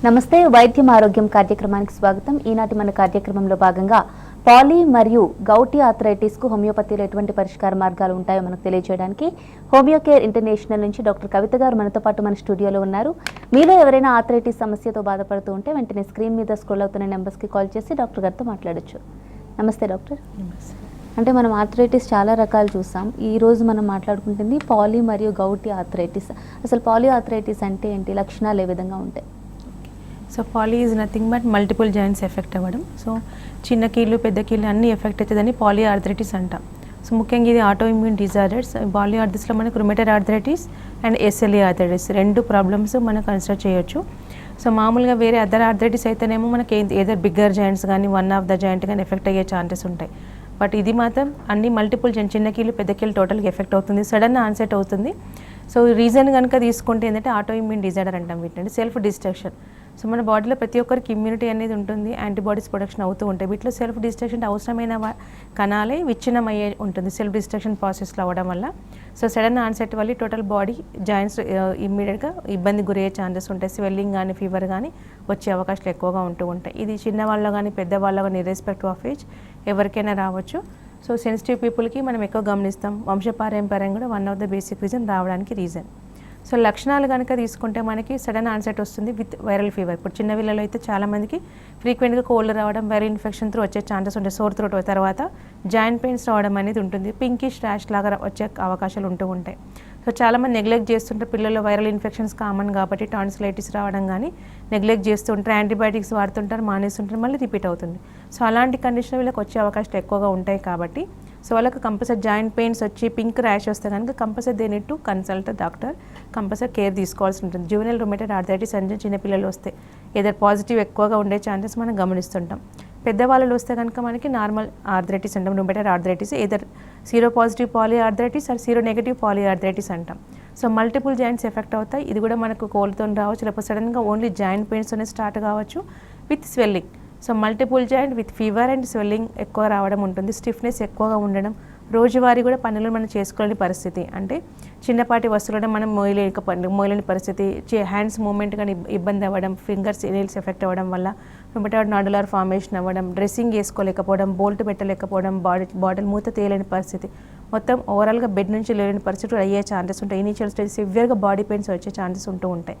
నమస్తే, వైద్యం ఆరోగ్యం కార్యక్రమానికి స్వాగతం. ఈనాటి మన కార్యక్రమంలో భాగంగా పాలీ మరియు గౌటీ ఆర్థరైటిస్ కు హోమియోపతిలో ఎటువంటి పరిష్కార మార్గాలు ఉంటాయో మనకు తెలియజేయడానికి హోమియోకేర్ ఇంటర్నేషనల్ నుంచి డాక్టర్ కవిత గారు మనతో పాటు మన స్టూడియోలో ఉన్నారు. మీలో ఎవరైనా ఆర్థరైటిస్ సమస్యతో బాధపడుతూ ఉంటే వెంటనే స్క్రీన్ మీద స్క్రోల్ అవుతున్న నెంబర్స్కి కాల్ చేసి డాక్టర్ గారితో మాట్లాడొచ్చు. నమస్తే డాక్టర్. అంటే మనం ఆర్థరైటిస్ చాలా రకాలు చూసాం. ఈ రోజు మనం మాట్లాడుకుంటుంది పాలీ మరియు గౌటీ ఆర్థరైటిస్. అసలు పాలీ ఆర్థరైటిస్ అంటే ఏంటి, లక్షణాలు ఏ విధంగా ఉంటాయి? So poly is nothing but multiple joints effect అవ్వడం. సో చిన్న కీళ్ళు పెద్ద కీళ్ళు అన్నీ ఎఫెక్ట్ అవుతుందని పాలీ ఆర్థరైటిస్ అంటాం. సో ముఖ్యంగా ఇది ఆటో ఇమ్యూన్ డిజార్డర్స్. పాలీ ఆర్థరైటిస్లో మనకు రుమేటైడ్ ఆర్థరైటిస్ అండ్ ఎస్ఎల్ఈ ఆర్థరైటిస్ రెండు ప్రాబ్లమ్స్ మనం కన్సిడర్ చేయొచ్చు. సో మామూలుగా వేరే అదర్ ఆర్థరైటిస్ అయితేనేమో మనకి ఏదర్ బిగ్గర్ జాయింట్స్ కానీ వన్ ఆఫ్ ద జాయింట్ కానీ ఎఫెక్ట్ అయ్యే ఛాన్సెస్ ఉంటాయి. బట్ ఇది మాత్రం అన్ని మల్టిపుల్ చిన్న కీళ్ళు పెద్ద కీళ్ళు టోటల్గా ఎఫెక్ట్ అవుతుంది, సడన్ ఆన్సెట్ అవుతుంది. సో రీజన్ కనుక తీసుకుంటే ఏంటంటే ఆటో ఇమ్యూన్ డిజార్డర్ అంటాం వీటిని, సెల్ఫ్ డిస్ట్రక్షన్. సో మన బాడీలో ప్రతి ఒక్కరికి ఇమ్యూనిటీ అనేది ఉంటుంది, యాంటీబాడీస్ ప్రొడక్షన్ అవుతూ ఉంటాయి. వీటిలో సెల్ఫ్ డిస్ట్రక్షన్ అవసరమైన కణాలే విచ్ఛిన్నం అయ్యే ఉంటుంది సెల్ఫ్ డిస్ట్రక్షన్ ప్రాసెస్లో అవ్వడం వల్ల. సో సడన్ ఆన్సెట్ వల్ల టోటల్ బాడీ జాయింట్స్ ఇమ్మీడియట్గా ఇబ్బంది గురయ్యే ఛాన్సెస్ ఉంటాయి. స్వెల్లింగ్ కానీ ఫీవర్ కానీ వచ్చే అవకాశాలు ఎక్కువగా ఉంటూ ఉంటాయి. ఇది చిన్నవాళ్ళు కానీ పెద్దవాళ్ళు కానీ ఇర్రెస్పెక్టివ్ ఆఫ్ ఏజ్ ఎవరికైనా రావచ్చు. సో సెన్సిటివ్ పీపుల్కి మనం ఎక్కువ గమనిస్తాం. వంశపారంపర్యం కూడా one of the basic reason రావడానికి రీజన్. సో లక్షణాలు కనుక తీసుకుంటే మనకి సడన్ ఆన్సెట్ వస్తుంది విత్ వైరల్ ఫీవర్. ఇప్పుడు చిన్న పిల్లలు అయితే చాలామందికి ఫ్రీక్వెంట్గా కోల్డ్ రావడం, వైరల్ ఇన్ఫెక్షన్ త్రూ వచ్చే ఛాన్సెస్ ఉంటాయి. సోర్ త్రోట్ తర్వాత జాయింట్ పెయిన్స్ రావడం అనేది ఉంటుంది. పింకిష్ ర్యాష్ లాగా వచ్చే అవకాశాలు ఉంటూ ఉంటాయి. సో చాలామంది నెగ్లెక్ట్ చేస్తుంటే పిల్లల్లో వైరల్ ఇన్ఫెక్షన్స్ కామన్ కాబట్టి టాన్సిలైటిస్ రావడం కానీ నెగ్లెక్ట్ చేస్తుంటారు, యాంటీబయాటిక్స్ వాడుతుంటారు, మానేస్తుంటారు, మళ్ళీ రిపీట్ అవుతుంది. సో అలాంటి కండిషన్ వీళ్ళకి వచ్చే అవకాశాలు ఎక్కువగా ఉంటాయి కాబట్టి సో వాళ్ళకి కంపల్సరీ జాయింట్ పెయిన్స్ వచ్చి పింక్ ర్యాష్ వస్తే కనుక compulsory they need to consult doctor, compulsory care తీసుకోవాల్సి ఉంటుంది. జువెనైల్ రుమేటైడ్ ఆర్థరైటిస్ అంటే చిన్నపిల్లలు వస్తే ఏదో పాజిటివ్ ఎక్కువగా ఉండే ఛాన్సెస్ మనం గమనిస్తుంటాం. పెద్దవాళ్ళు వస్తే కనుక మనకి నార్మల్ ఆర్థరైటిస్ అంటాం, rheumatoid arthritis either sero positive poly arthritis or sero negative poly arthritis అంటాం. సో మల్టిపుల్ జాయింట్స్ ఎఫెక్ట్ అవుతాయి. ఇది కూడా మనకు కోల్డ్తో రావచ్చు, లేకపోతే సడన్గా ఓన్లీ జాయింట్ పెయిన్స్తోనే స్టార్ట్ కావచ్చు with swelling. So multiple joint with fever and swelling ఎక్కువ రావడం ఉంటుంది, స్టిఫ్నెస్ ఎక్కువగా ఉండడం, రోజువారీ కూడా పనులు మనం చేసుకోలేని పరిస్థితి, అంటే చిన్నపాటి వస్తువులను మనం మోయలేని పరిస్థితి, హ్యాండ్స్ మూమెంట్ కానీ ఇబ్బంది అవ్వడం, ఫింగర్స్ నెయిల్స్ ఎఫెక్ట్ అవ్వడం వల్ల రుమటాయిడ్ నాడులార్ ఫార్మేషన్ అవ్వడం, డ్రెస్సింగ్ వేసుకోలేకపోవడం, బోల్ట్ పెట్టలేకపోవడం, బాటిల్ మూత తేయలేని పరిస్థితి, మొత్తం ఓవరాల్గా బెడ్ నుంచి లేని పరిస్థితులు అయ్యే ఛాన్సెస్ ఉంటాయి. ఇనీషియల్ స్టేజ్ సివియర్గా బాడీ పెయిన్స్ వచ్చే ఛాన్సెస్ ఉంటూ ఉంటాయి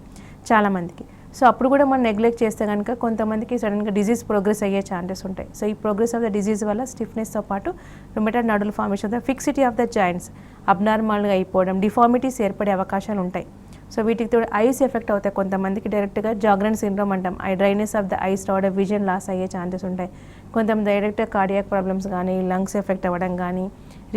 చాలామందికి. సో అప్పుడు కూడా మనం నెగ్లెక్ట్ చేస్తే కనుక కొంతమందికి సడన్గా డిజీజ్ ప్రోగ్రెస్ అయ్యే ఛాన్సెస్ ఉంటాయి. సో ఈ ప్రోగ్రెస్ ఆఫ్ ద డిజీజ్ వల్ల స్టిఫ్నెస్తో పాటు రుమటాయిడ్ నాడుల formation, fixity of the joints అబ్నార్మల్గా అయిపోవడం, డిఫార్మిటీస్ ఏర్పడే అవకాశాలు ఉంటాయి. సో వీటికి తోడు ఐస్ ఎఫెక్ట్ అవుతాయి. కొంతమందికి డైరెక్ట్గా జాగ్రన్ సిండ్రోమ్ అంటాం, డ్రైనెస్ ఆఫ్ ద ఐస్ రావడం, విజన్ లాస్ అయ్యే ఛాన్సెస్ ఉంటాయి. కొంతమంది డైరెక్ట్గా కార్డియాక్ ప్రాబ్లమ్స్ కానీ, లంగ్స్ ఎఫెక్ట్ అవ్వడం కానీ,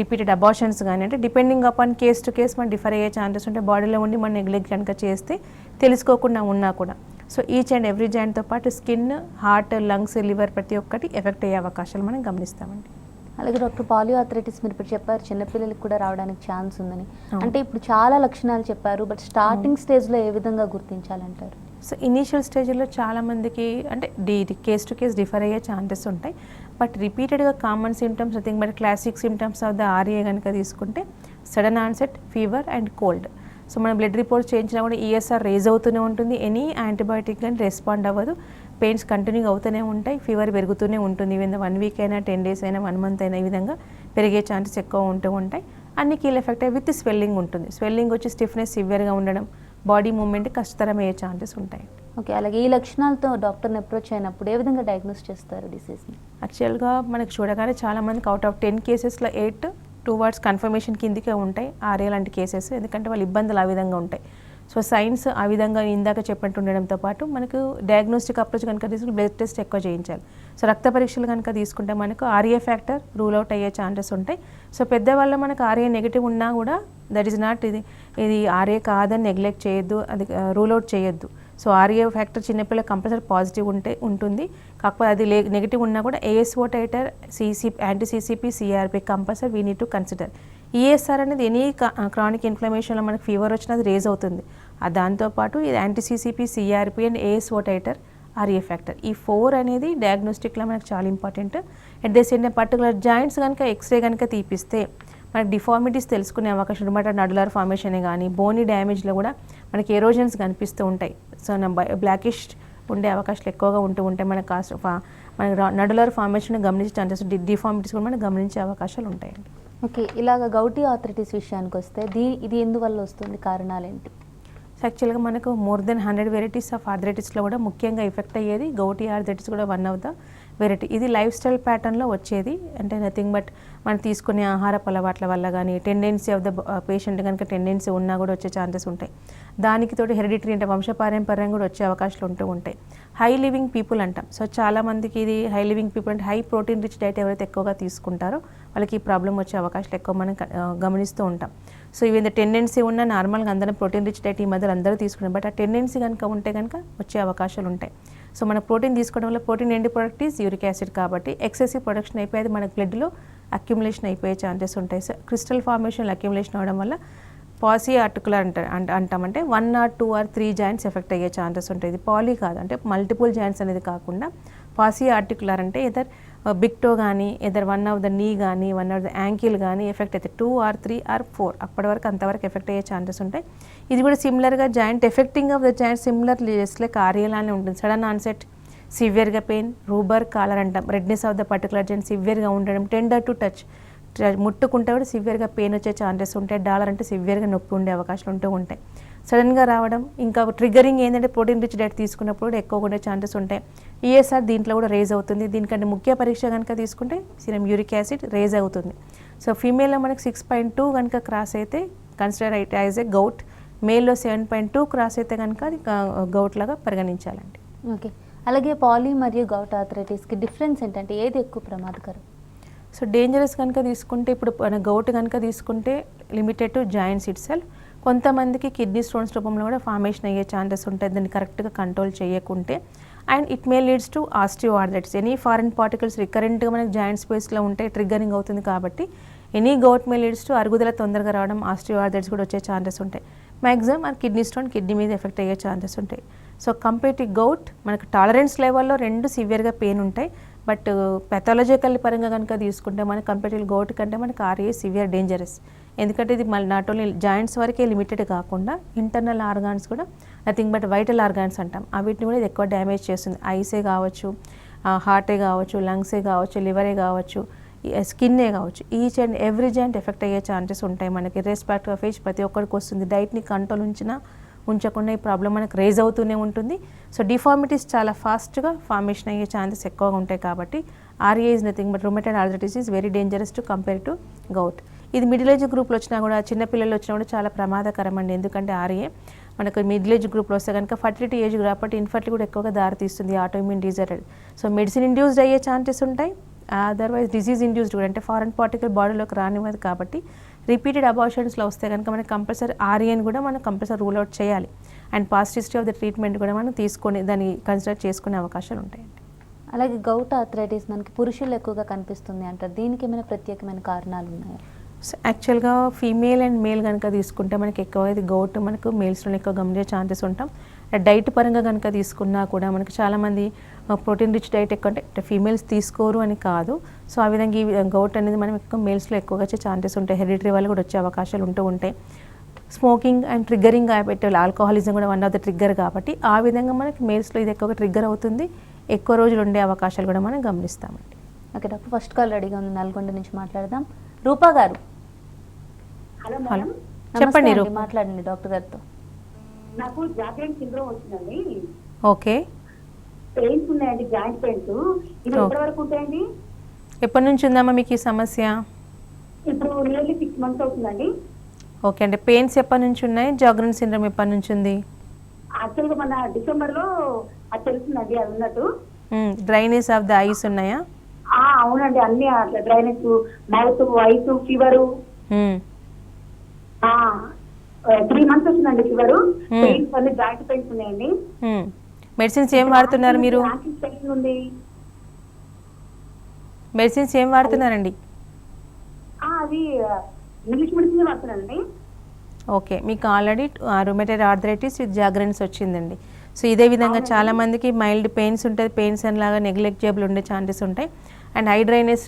రిపీటెడ్ అబార్షన్స్ కానీ, అంటే depending upon case to case మనం డిఫర్ అయ్యే ఛాన్సెస్ ఉంటాయి. బాడీలో ఉండి మనం నెగ్లెక్ట్ కనుక చేస్తే తెలుసుకోకుండా ఉన్నా కూడా. సో ఈచ్ అండ్ ఎవ్రీ జాయింట్తో పాటు స్కిన్, హార్ట్, లంగ్స్, లివర్ ప్రతి ఒక్కటి ఎఫెక్ట్ అయ్యే అవకాశాలు మనం గమనిస్తామండి. అలాగే డాక్టర్, పాలియో ఆర్థరైటిస్ మీరు ఇప్పుడు చెప్పారు చిన్నపిల్లలకి కూడా రావడానికి ఛాన్స్ ఉందని. అంటే ఇప్పుడు చాలా లక్షణాలు చెప్పారు, బట్ స్టార్టింగ్ స్టేజ్లో ఏ విధంగా గుర్తించాలంటారు? సో ఇనీషియల్ స్టేజ్లో చాలామందికి అంటే కేస్ టు కేస్ డిఫర్ అయ్యే ఛాన్సెస్ ఉంటాయి. బట్ రిపీటెడ్గా common symptoms nothing but classic symptoms of the RA కనుక తీసుకుంటే sudden onset, fever and cold. So మనం బ్లడ్ రిపోర్ట్స్ చేయించినా కూడా ఈఎస్ఆర్ రేజ్ అవుతూనే ఉంటుంది, ఎనీ యాంటీబయాటిక్ కానీ రెస్పాండ్ అవ్వదు, పెయిన్స్ కంటిన్యూ అవుతూనే ఉంటాయి, ఫీవర్ పెరుగుతూనే ఉంటుంది. ఈవెన్ 1 వీక్ అయినా 10 days అయినా 1 month అయినా ఈ విధంగా పెరిగే ఛాన్సెస్ ఎక్కువ ఉంటూ ఉంటాయి. అన్ని కీల్ ఎఫెక్ట్ అయ్యి విత్ స్వెల్లింగ్ ఉంటుంది. స్వెల్లింగ్ వచ్చి స్టిఫ్నెస్ సివియర్గా ఉండడం, బాడీ మూవ్మెంట్ కష్టతరమయ్యే ఛాన్సెస్ ఉంటాయి. ఓకే, అలాగే ఈ లక్షణాలతో డాక్టర్ని అప్రోచ్ అయినప్పుడు ఏ విధంగా డయాగ్నోస్ చేస్తారు డిసీజ్ని? యాక్చువల్గా మనకు చూడగానే చాలామందికి అవుట్ ఆఫ్ 10 కేసెస్లో 8 టువర్డ్స్ కన్ఫర్మేషన్ కిందికే ఉంటాయి ఆర్ఏ లాంటి కేసెస్, ఎందుకంటే వాళ్ళ ఇబ్బందులు ఆ విధంగా ఉంటాయి. సో సైన్స్ ఆ విధంగా ఇందాక చెప్పినట్టు ఉండడంతో పాటు మనకు డయాగ్నోస్టిక్ అప్రోచ్ కనుక తీసుకుంటే బ్లడ్ టెస్ట్ ఎక్కువ చేయించాలి. సో రక్త పరీక్షలు కనుక తీసుకుంటే మనకు ఆర్ఏ ఫ్యాక్టర్ రూల్ అవుట్ అయ్యే ఛాన్సెస్ ఉంటాయి. సో పెద్దవాళ్ళ మనకు ఆర్ఏ నెగిటివ్ ఉన్నా కూడా దట్ ఈస్ నాట్ ఇది ఆర్ఏ కాదని నెగ్లెక్ట్ చేయొద్దు, అది రూల్ అవుట్ చేయొద్దు. సో ఆర్ఏ ఫ్యాక్టర్ చిన్నపిల్లలకు కంపల్సరీ పాజిటివ్ ఉంటుంది, కాకపోతే అది నెగిటివ్ ఉన్నా కూడా ASO tighter, anti CCP, CRP compulsory we need to consider. ESR అనేది ఎనీ క్రానిక్ ఇన్ఫ్లమేషన్లో మనకు ఫీవర్ వచ్చినా అది రేజ్ అవుతుంది. దాంతోపాటు ఇది anti CCP, CRP and ASO tighter, RA factor, ఈ 4 అనేది డయాగ్నోస్టిక్లో మనకు చాలా important. At the same time particular joints కనుక ఎక్స్రే కనుక తీపిస్తే మనకి డిఫార్మిటీస్ తెలుసుకునే అవకాశం అనమాట. నడులార్ ఫార్మేషన్ కానీ బోనీ డ్యామేజ్లో కూడా మనకి ఎరోజన్స్ కనిపిస్తూ ఉంటాయి. సో బ్లాకిష్ ఉండే అవకాశాలు ఎక్కువగా ఉంటే మనకి నడులర్ ఫార్మేషన్ గమనించే ఛాన్సెస్, డిఫార్మిటీస్ కూడా మనం గమనించే అవకాశాలు ఉంటాయండి. ఓకే, ఇలాగ గౌటీ ఆర్థరైటిస్ విషయానికి వస్తే ఇది ఎందువల్ల వస్తుంది, కారణాలు ఏంటి? యాక్చువల్గా మనకు మోర్ దెన్ 100 వెరైటీస్ ఆఫ్ ఆర్థరైటిస్లో కూడా ముఖ్యంగా ఎఫెక్ట్ అయ్యేది గౌటీ ఆర్థరైటిస్ కూడా వన్ ఆఫ్ ద వెరైటీ. ఇది లైఫ్ స్టైల్ ప్యాటర్న్లో వచ్చేది, అంటే నథింగ్ బట్ మనం తీసుకునే ఆహారపు అలవాట్ల వల్ల కానీ, టెండెన్సీ ఆఫ్ ద పేషెంట్ కనుక టెండెన్సీ ఉన్నా కూడా వచ్చే ఛాన్సెస్ ఉంటాయి. దానికి తోటి హెరిడిటరీ అంటే వంశపారంపర్యం కూడా వచ్చే అవకాశాలు ఉంటాయి. హై లివింగ్ పీపుల్ అంటాం. సో చాలామందికి ఇది హై లివింగ్ పీపుల్ అంటే హై ప్రోటీన్ రిచ్ డైట్ ఎవరైతే ఎక్కువగా తీసుకుంటారో వాళ్ళకి ఈ ప్రాబ్లం వచ్చే అవకాశాలు ఎక్కువ మనం గమనిస్తూ ఉంటాం. సో ఈవెన్ ద టెండెన్సీ ఉన్న నార్మల్గా అందరం ప్రోటీన్ రిచ్ డైట్ ఈ మధ్యలో అందరూ తీసుకున్నాం, బట్ ఆ టెండెన్సీ కనుక ఉంటే కనుక వచ్చే అవకాశాలు ఉంటాయి. సో మన ప్రోటీన్ తీసుకోవడం వల్ల protein end product is uric acid, కాబట్టి ఎక్సెసివ్ ప్రొడక్షన్ అయిపోయేది మన బ్లడ్లో అక్యుములేషన్ అయిపోయే ఛాన్సెస్ ఉంటాయి. సో క్రిస్టల్ ఫార్మేషన్ అక్యుములేషన్ అవ్వడం వల్ల పాలీ ఆర్టికులర్ అంటామంటే 1 or 2 or 3 జాయింట్స్ ఎఫెక్ట్ అయ్యే ఛాన్సెస్ ఉంటాయి. ఇది పాలీ కాదు, అంటే మల్టిపుల్ జాయింట్స్ అనేది కాకుండా పాలీ ఆర్టికులర్ అంటే ఎదర్ బిగ్ టో కానీ, either one of the knee కానీ, వన్ ఆఫ్ ద యాంకిల్ కానీ ఎఫెక్ట్ అయితే 2 or 3 or 4 అప్పటి వరకు అంతవరకు ఎఫెక్ట్ అయ్యే ఛాన్సెస్ ఉంటాయి. ఇది కూడా సిమిలర్గా joint affecting of the joint similar just like ఆర్యలానే ఉంటుంది. సడన్ ఆన్సెట్, సివియర్గా పెయిన్, రూబర్ కాలర్ అంటాం, రెడ్నెస్ ఆఫ్ ద పర్టికులర్ జాయింట్ సివియర్గా ఉండడం, టెండర్ టు టచ్, ముట్టుకుంటే కూడా సివియర్గా పెయిన్ వచ్చే ఛాన్సెస్ ఉంటాయి. డాలర్ అంటే సివియర్గా నొప్పి ఉండే అవకాశాలు ఉంటాయి. సడన్గా రావడం, ఇంకా ట్రిగ్గరింగ్ ఏంటంటే ప్రోటీన్ రిచ్ డైట్ తీసుకున్నప్పుడు కూడా ఎక్కువగా ఉండే ఛాన్సెస్ ఉంటాయి. ఈఎస్ఆర్ దీంట్లో కూడా రేజ్ అవుతుంది. దీనికంటే ముఖ్య పరీక్ష కనుక తీసుకుంటే సీరం యూరిక్ యాసిడ్ రేజ్ అవుతుంది. సో ఫీమేల్లో మనకి 6.2 కనుక క్రాస్ అయితే కన్సిడర్ యాజ్ ఏ గౌట్, మేల్లో 7.2 క్రాస్ అయితే కనుక అది గౌట్ లాగా పరిగణించాలండి. ఓకే, అలాగే పాలీ మరియు గౌట్ ఆర్థరైటిస్కి డిఫరెన్స్ ఏంటంటే ఏది ఎక్కువ ప్రమాదకరం? సో డేంజరస్ కనుక తీసుకుంటే ఇప్పుడు మన గౌట్ కనుక తీసుకుంటే limited to joints it self. కొంతమందికి కిడ్నీ స్టోన్స్ రూపంలో కూడా ఫార్మేషన్ అయ్యే ఛాన్సెస్ ఉంటాయి దాన్ని కరెక్ట్గా కంట్రోల్ చేయకుంటే. And it may leads to osteo arthritis. Any foreign particles రికరెంట్గా మనకి జాయింట్ స్పేస్లో ఉంటే ట్రిగ్గరింగ్ అవుతుంది, కాబట్టి any gout may leads to అరుగుదల తొందరగా రావడం, ఆస్టియో ఆర్థరైటిస్ కూడా వచ్చే ఛాన్సెస్ ఉంటాయి. మ్యాక్సిమం ఆ కిడ్నీ స్టోన్ కిడ్నీ మీద ఎఫెక్ట్ అయ్యే ఛాన్సెస్ ఉంటాయి. సో కంపేర్ టు గౌట్ మనకు టాలరెన్స్ లెవెల్లో 2 సివియర్గా పెయిన్ ఉంటాయి, బట్ పెథాలజికల్ పరంగా కనుక తీసుకుంటే మనకి కంపేటివ్ గౌట్ కంటే మనకి ఆర్ఏ సివియర్ డేంజరస్. ఎందుకంటే ఇది మళ్ళీ నాట్ ఓన్లీ జాయింట్స్ వరకే లిమిటెడ్ కాకుండా ఇంటర్నల్ ఆర్గాన్స్ కూడా నథింగ్ బట్ వైటల్ ఆర్గాన్స్ అంటాం, వీటిని కూడా ఇది ఎక్కువ డ్యామేజ్ చేస్తుంది. ఐసే కావచ్చు, హార్టే కావచ్చు, లంగ్సే కావచ్చు, లివరే కావచ్చు, స్కిన్నే కావచ్చు, each and every joint effect అయ్యే ఛాన్సెస్ ఉంటాయి మనకి. రెస్పెక్ట్ ఆఫ్ ఏజ్ ప్రతి ఒక్కరికి వస్తుంది. డైట్ని కంట్రోల్ ఉంచకుండా ఈ ప్రాబ్లం మనకు రేజ్ అవుతూనే ఉంటుంది. సో డిఫార్మిటీస్ చాలా ఫాస్ట్గా ఫార్మేషన్ అయ్యే ఛాన్సెస్ ఎక్కువగా ఉంటాయి, కాబట్టి RA is nothing but rheumatoid arthritis is very dangerous to compare to gout. ఇది మిడిల్ ఏజ్ గ్రూప్లో వచ్చినా కూడా, చిన్నపిల్లలు వచ్చినా కూడా చాలా ప్రమాదకరం అండి. ఎందుకంటే ఆర్ఏ మనకు మిడిల్ ఏజ్ గ్రూప్లో వస్తే కనుక ఫర్టిలిటీ ఏజ్ కాబట్టి ఇన్ఫర్టిలిటీ కూడా ఎక్కువగా దారితీస్తుంది, autoimmune disorder. So medicine induced అయ్యే ఛాన్సెస్ ఉంటాయి, అదర్వైజ్ డిసీజ్ ఇండ్యూస్డ్ కూడా, అంటే ఫారెన్ పార్టికల్ బాడీలోకి రానివ్వదు. కాబట్టి రిపీటెడ్ అబార్షన్స్లో వస్తే కనుక మనకి కంపల్సరీ ఆర్ఏని కూడా మనం కంపల్సరీ రూల్ అవుట్ చేయాలి. And past history of the treatment కూడా మనం తీసుకొని దాన్ని కన్సిడర్ చేసుకునే అవకాశాలు ఉంటాయండి. అలాగే గౌట్ ఆర్థరైటిస్ మనకి పురుషులు ఎక్కువగా కనిపిస్తుంది అంటారు, దీనికి ఏమైనా ప్రత్యేకమైన కారణాలు ఉన్నాయా? సో యాక్చువల్గా ఫీమేల్ అండ్ మేల్ కనుక తీసుకుంటే మనకి ఎక్కువ ఇది గౌట్ మనకు మేల్స్లో ఎక్కువ గమనించే ఛాన్సెస్ ఉంటాం. డైట్ పరంగా కనుక తీసుకున్నా కూడా మనకి చాలామంది ప్రోటీన్ రిచ్ డైట్ ఎక్కువ అంటే ఫీమేల్స్ తీసుకోరు అని కాదు. సో ఆ విధంగా ఈ గౌట్ అనేది మనం ఎక్కువ మేల్స్లో ఎక్కువగా వచ్చే ఛాన్సెస్ ఉంటాయి. హెరిడిటరీ వాళ్ళు కూడా వచ్చే అవకాశాలు ఉంటాయి. స్మోకింగ్ అండ్ ట్రిగ్గరింగ్ పెట్టాలి, ఆల్కహాలిజం కూడా వన్ ఆఫ్ ద ట్రిగ్గర్, కాబట్టి ఆ విధంగా మనకి మేల్స్లో ఇది ఎక్కువగా ట్రిగ్గర్ అవుతుంది. ఎక్కువ రోజులు ఉండే అవకాశాలు కూడా మనం గమనిస్తామండి. ఓకే డాక్టర్, ఫస్ట్ కాల్ రెడీగా ఉంది, నల్గొండ నుంచి మాట్లాడదాం. రూపా గారు. హలో చెప్పండి, మాట్లాడండి డాక్టర్ గారితో. నాకు జాయింట్ సిండ్రోమ్ వచ్చిందండి. ఓకే, పెయిన్స్ ఉన్నాయండి, జాయింట్ పెయిన్స్. ఇది ఎప్పటి వరకు ఉంటాయండి? ఎప్పటి నుంచి ఉందమ్మా మీకు ఈ సమస్య? ఇప్పుడు నియర్లీ 6 months అవుతుందండి. ఓకే, అంటే పెయిన్స్ ఎప్పటి నుంచి ఉన్నాయి? జాగ్రన్ సిండ్రోమ్ ఎప్పటి నుంచి ఉంది? యాక్చువల్గా మన డిసెంబర్లో అది తెలుస్తుందండి, అది ఉన్నట్టు. డ్రైనెస్ ఆఫ్ ద ఐస్ ఉన్నాయా? అవునండి, అన్ని అట్లా dryness, mouth, ice, fever. 3 months వచ్చిందండి ఫీవరు. పెయిన్స్ అన్ని జాయింట్ పెయిన్స్ ఉన్నాయండి. మెడిసిన్స్ ఏం వాడుతున్నారు మీరు? ఉంది. మెడిసిన్స్ ఏం వాడుతున్నారండి? అది ఇంగ్లీష్ మెడిసిన్ వాడుతున్నానండి. ఓకే, మీకు ఆల్రెడీ రుమటైడ్ ఆర్థరైటిస్ విత్ జాగ్రన్స్ వచ్చిందండి. సో ఇదే విధంగా చాలా మందికి మైల్డ్ పెయిన్స్ ఉంటుంది, పెయిన్స్ లాగా నెగ్లెక్టబుల్ ఉండే ఛాన్సెస్ ఉంటాయి. అండ్ ఐ డ్రైనెస్,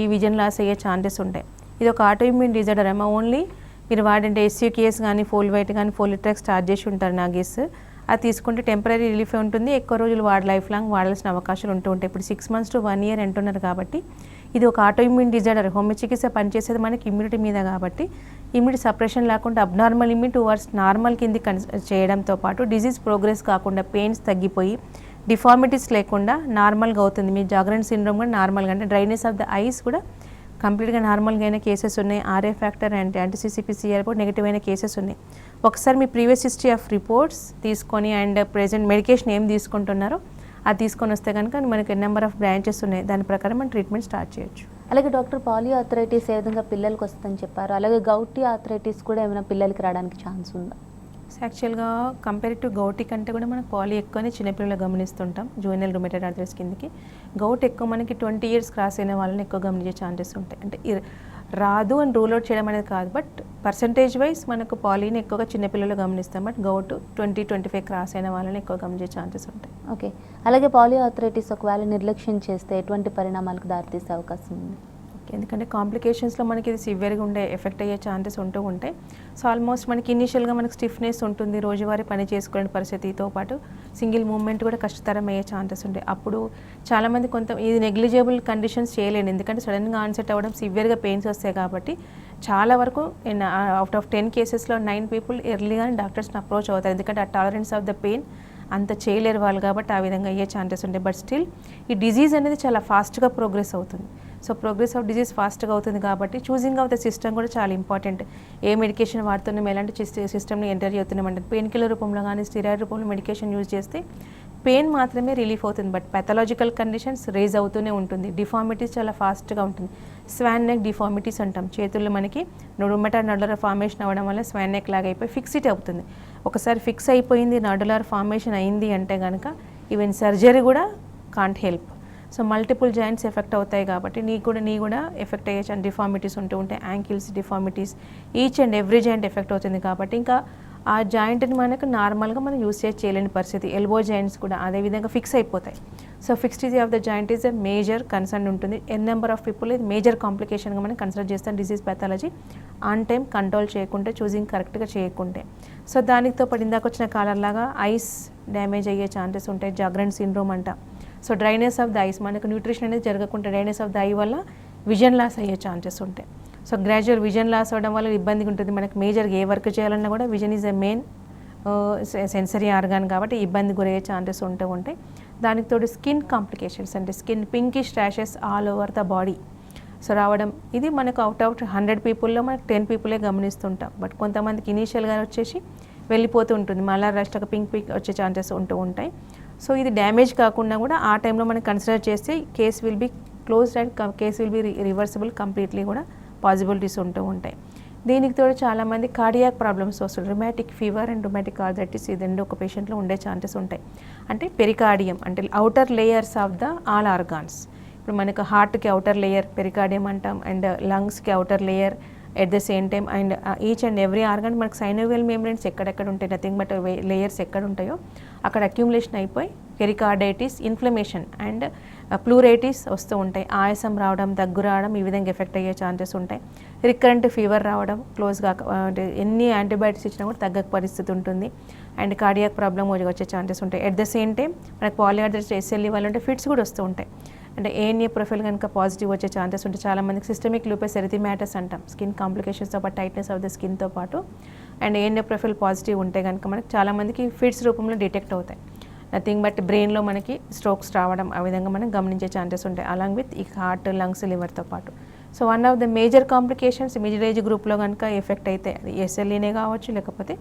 ఈ విజన్ లాస్ అయ్యే ఛాన్సెస్ ఉంటాయి. ఇది ఒక ఆటోఇమ్యూన్ డిజార్డర్ ఏమో. ఓన్లీ మీరు వాడంటే ఎస్యూకేఎస్ కానీ, ఫోల్వైట్ కానీ, ఫోలిట్రాక్ స్టార్ట్ చేసి ఉంటారు నా గెస్. అది తీసుకుంటే టెంపరీ రిలీఫ్ ఉంటుంది, ఎక్కువ రోజులు లైఫ్ లాంగ్ వాడాల్సిన అవకాశాలు ఉంటూ ఉంటాయి. ఇప్పుడు 6 months to 1 year అంటున్నారు కాబట్టి ఇది ఒక ఆటోఇమ్యూన్ డిజార్డర్. హోమియో చికిత్స పనిచేసేది మనకి ఇమ్యూనిటీ మీద కాబట్టి ఇమ్యూనిటీ సప్రెషన్ లేకుండా అబ్నార్మల్ ఇమ్యూనిటీ టువర్డ్స్ నార్మల్ కింది చేయడంతో పాటు డిజీజ్ ప్రోగ్రెస్ కాకుండా పెయిన్స్ తగ్గిపోయి డిఫార్మిటీస్ లేకుండా నార్మల్గా అవుతుంది. మీ జాగ్రన్ సిండ్రోమ్ కూడా నార్మల్గా అంటే డ్రైనెస్ ఆఫ్ ద ఐస్ కూడా కంప్లీట్గా నార్మల్గా అయిన కేసెస్ ఉన్నాయి. ఆర్ఏ ఫ్యాక్టర్ అండ్ యాంటీసీసీపీసీఆర్ కూడా నెగిటివ్ అయిన కేసెస్ ఉన్నాయి. ఒకసారి మీ ప్రీవియస్ హిస్టరీ ఆఫ్ రిపోర్ట్స్ తీసుకొని అండ్ ప్రెజెంట్ మెడికేషన్ ఏం తీసుకుంటున్నారో అది తీసుకొని వస్తే కనుక మనకి నెంబర్ ఆఫ్ బ్రాంచెస్ ఉన్నాయి, దాని ప్రకారం మనం ట్రీట్మెంట్ స్టార్ట్ చేయొచ్చు. అలాగే డాక్టర్ పాలియో ఆర్థరైటిస్ ఏ విధంగా పిల్లలకి వస్తుందని చెప్పారు, అలాగే గౌటీ ఆర్థరైటిస్ కూడా ఏమైనా పిల్లలకి రావడానికి ఛాన్స్ ఉందా? యాక్చువల్గా కంపేర్ టు గౌటి కంటే కూడా మనకు పాలి ఎక్కువనే చిన్నపిల్లలు గమనిస్తుంటాం. జూనియల్ రుమేటైడ్ ఆర్థరైటిస్ కిందకి గౌట్ ఎక్కువ మనకి 20 years క్రాస్ అయిన వాళ్ళని ఎక్కువ గమనించే ఛాన్సెస్ ఉంటాయి. అంటే రాదు అని రూల్ అవుట్ చేయడం అనేది కాదు, బట్ పర్సంటేజ్ వైజ్ మనకు పాలీని ఎక్కువగా చిన్నపిల్లలు గమనిస్తాం, బట్ గౌట్ 20-25 క్రాస్ అయిన వాళ్ళని ఎక్కువ గమనించే ఛాన్సెస్ ఉంటాయి. ఓకే, అలాగే పాలియో ఆర్థరైటిస్ ఒకవేళ నిర్లక్ష్యం చేస్తే ఎటువంటి పరిణామాలకు దారితీసే అవకాశం ఉంది? ఎందుకంటే కాంప్లికేషన్స్లో మనకి ఇది సివియర్గా ఉండే ఎఫెక్ట్ అయ్యే ఛాన్సెస్ ఉంటూ ఉంటాయి. సో ఆల్మోస్ట్ మనకి ఇనీషియల్గా మనకి స్టిఫ్నెస్ ఉంటుంది, రోజువారీ పని చేసుకోలేని పరిస్థితితో పాటు సింగిల్ మూవ్మెంట్ కూడా కష్టతరం అయ్యే ఛాన్సెస్ ఉంటాయి. అప్పుడు చాలామంది ఇది నెగ్లిజిబుల్ కండిషన్స్ చేయలేండి, ఎందుకంటే సడన్గా ఆన్సెట్ అవ్వడం సివియర్గా పెయిన్స్ వస్తాయి కాబట్టి చాలా వరకు అవుట్ ఆఫ్ 10 కేసెస్లో 9 people ఎర్లీగానే డాక్టర్స్ని అప్రోచ్ అవుతారు, ఎందుకంటే ఆ టాలరెన్స్ ఆఫ్ ద పెయిన్ అంత చేయలేరు వాళ్ళు కాబట్టి ఆ విధంగా అయ్యే ఛాన్సెస్ ఉంటాయి. బట్ స్టిల్ ఈ డిజీజ్ అనేది చాలా ఫాస్ట్గా ప్రోగ్రెస్ అవుతుంది. సో ప్రోగ్రెస్ ఆఫ్ డిజీజ్ ఫాస్ట్గా అవుతుంది కాబట్టి చూసింగ్ ఆఫ్ ద సిస్టమ్ కూడా చాలా ఇంపార్టెంట్. ఏ మెడికేషన్ వాడుతున్నాం, ఎలాంటి సిస్టమ్ని ఎంటర్ చేస్తున్నామంటే పెయిన్ కిల్లర్ రూపంలో కానీ స్టిరాయిడ్ రూపంలో మెడికేషన్ యూజ్ చేస్తే పెయిన్ మాత్రమే రిలీఫ్ అవుతుంది, బట్ పెథలాజికల్ కండిషన్స్ రేజ్ అవుతూనే ఉంటుంది. డిఫార్మిటీస్ చాలా ఫాస్ట్గా ఉంటుంది. స్వాన్ నెక్ డిఫార్మిటీస్ అంటాం, చేతుల్లో మనకి రుమేటాయిడ్ నడులర్ ఫార్మేషన్ అవ్వడం వల్ల స్వాన్ నెక్ లాగా అయిపోయి ఫిక్సిట్ అవుతుంది. ఒకసారి ఫిక్స్ అయిపోయింది, నడులర్ ఫార్మేషన్ అయింది అంటే కనుక ఈవెన్ సర్జరీ కూడా can't help. So multiple joints effect అవుతాయి కాబట్టి నీ కూడా ఎఫెక్ట్ అయ్యే డిఫార్మిటీస్ ఉంటూ ఉంటాయి. Ankles deformities, each and every joint effect అవుతుంది కాబట్టి ఇంకా ఆ జాయింట్ని మనకు నార్మల్గా మనం యూస్ చేయలేని పరిస్థితి. ఎల్బో జాయింట్స్ కూడా అదేవిధంగా ఫిక్స్ అయిపోతాయి. So fixity of the joint is a major concern ఉంటుంది. నెంబర్ ఆఫ్ పీపుల్ ఇది మేజర్ కాంప్లికేషన్గా మనం కన్సిడర్ చేస్తాం. Disease pathology on time control చేయకుంటే, చూసింగ్ కరెక్ట్గా చేయకుంటే. సో దానితో పాటు ఇందాక వచ్చిన కాలర్ లాగా ఐస్ డ్యామేజ్ అయ్యే ఛాన్సెస్ ఉంటాయి. జాగ్రన్ సిండ్రోమ్ అంట. So dryness of the eyes, మనకు న్యూట్రిషన్ అనేది జరగకుండా డ్రైనెస్ ఆఫ్ ద ఐ వల్ల విజన్ లాస్ అయ్యే ఛాన్సెస్ ఉంటాయి. సో గ్రాడ్యువల్ విజన్ లాస్ అవ్వడం వల్ల ఇబ్బందిగా ఉంటుంది. మనకు మేజర్గా ఏ వర్క్ చేయాలన్నా కూడా vision is a main sensory organ కాబట్టి ఇబ్బంది గురయ్యే ఛాన్సెస్ ఉంటూ ఉంటాయి. దానికి తోడు స్కిన్ కాంప్లికేషన్స్ అంటే skin pinkish rashes all over the body so రావడం, ఇది మనకు అవుట్ ఆఫ్ 100 peopleలో మనకు 10 people గమనిస్తుంటాం. బట్ కొంతమందికి ఇనీషియల్గా వచ్చేసి వెళ్ళిపోతూ ఉంటుంది, మళ్ళీ రెస్ట్ ఒక పింక్ వచ్చే ఛాన్సెస్ ఉంటూ ఉంటాయి. సో ఇది డ్యామేజ్ కాకుండా కూడా ఆ టైంలో మనం కన్సిడర్ చేస్తే case will be closed and case will be reversible completely కూడా పాసిబిలిటీస్ ఉంటూ ఉంటాయి. దీనికి తోడు చాలామంది కార్డియాక్ ప్రాబ్లమ్స్ వస్తుంది. Rheumatic fever and rheumatic arthritis ఇది రెండు ఒక పేషెంట్లో ఉండే ఛాన్సెస్ ఉంటాయి. అంటే పెరికార్డియం అంటే outer layers of the all organs. ఇప్పుడు మనకు హార్ట్కి అవుటర్ లేయర్ పెరికార్డియం అంటాం, అండ్ లంగ్స్కి outer layer at the same time, and each and every organ మనకు సైనోవియల్ మెంబ్రెన్స్ ఎక్కడెక్కడ ఉంటాయి, నథింగ్ బట్ లేయర్స్ ఎక్కడ ఉంటాయో అక్కడ అక్యూములేషన్ అయిపోయి పెరికార్డైటిస్, ఇన్ఫ్లమేషన్ అండ్ ప్లూరైటిస్ వస్తూ ఉంటాయి. ఆయాసం రావడం, దగ్గు రావడం ఈ విధంగా ఎఫెక్ట్ అయ్యే ఛాన్సెస్ ఉంటాయి. రికరెంట్ ఫీవర్ రావడం, క్లోజ్గా అంటే ఎన్ని యాంటీబయాటిక్స్ ఇచ్చినా కూడా తగ్గక పరిస్థితి ఉంటుంది. అండ్ కార్డియాక్ ప్రాబ్లమ్ వచ్చే ఛాన్సెస్ ఉంటాయి. ఎట్ ద సేమ్ టైం మనకు పాలిఆర్థరైటిస్ ఎస్ఎల్ఈ వల్ల అంటే ఫిట్స్ కూడా వస్తూ ఉంటాయి. అంటే ఏఎన్ఏ ప్రొఫైల్ కనుక పాజిటివ్ వచ్చే ఛాన్సెస్ ఉంటాయి. చాలామందికి సిస్టమిక్ లూపస్ ఎరిథిమాటస్ అంటాం, స్కిన్ కాంప్లికేషన్స్తో పాటు టైట్నెస్ ఆఫ్ ద స్కిన్తో పాటు. అండ్ ఏఎన్ఏ ప్రొఫైల్ పాజిటివ్ ఉంటే కనుక మనకి చాలామందికి ఫిట్స్ రూపంలో డిటెక్ట్ అవుతాయి. నథింగ్ బట్ బ్రెయిన్లో మనకి స్ట్రోక్స్ రావడం ఆ విధంగా మనం గమనించే ఛాన్సెస్ ఉంటాయి, అలాంగ్ విత్ ఈ హార్ట్, లంగ్స్, లివర్తో పాటు. So one of the major complications middle age గ్రూప్లో కనుక ఎఫెక్ట్ అయితే అది ఎస్ఎల్ఈనే కావచ్చు, లేకపోతే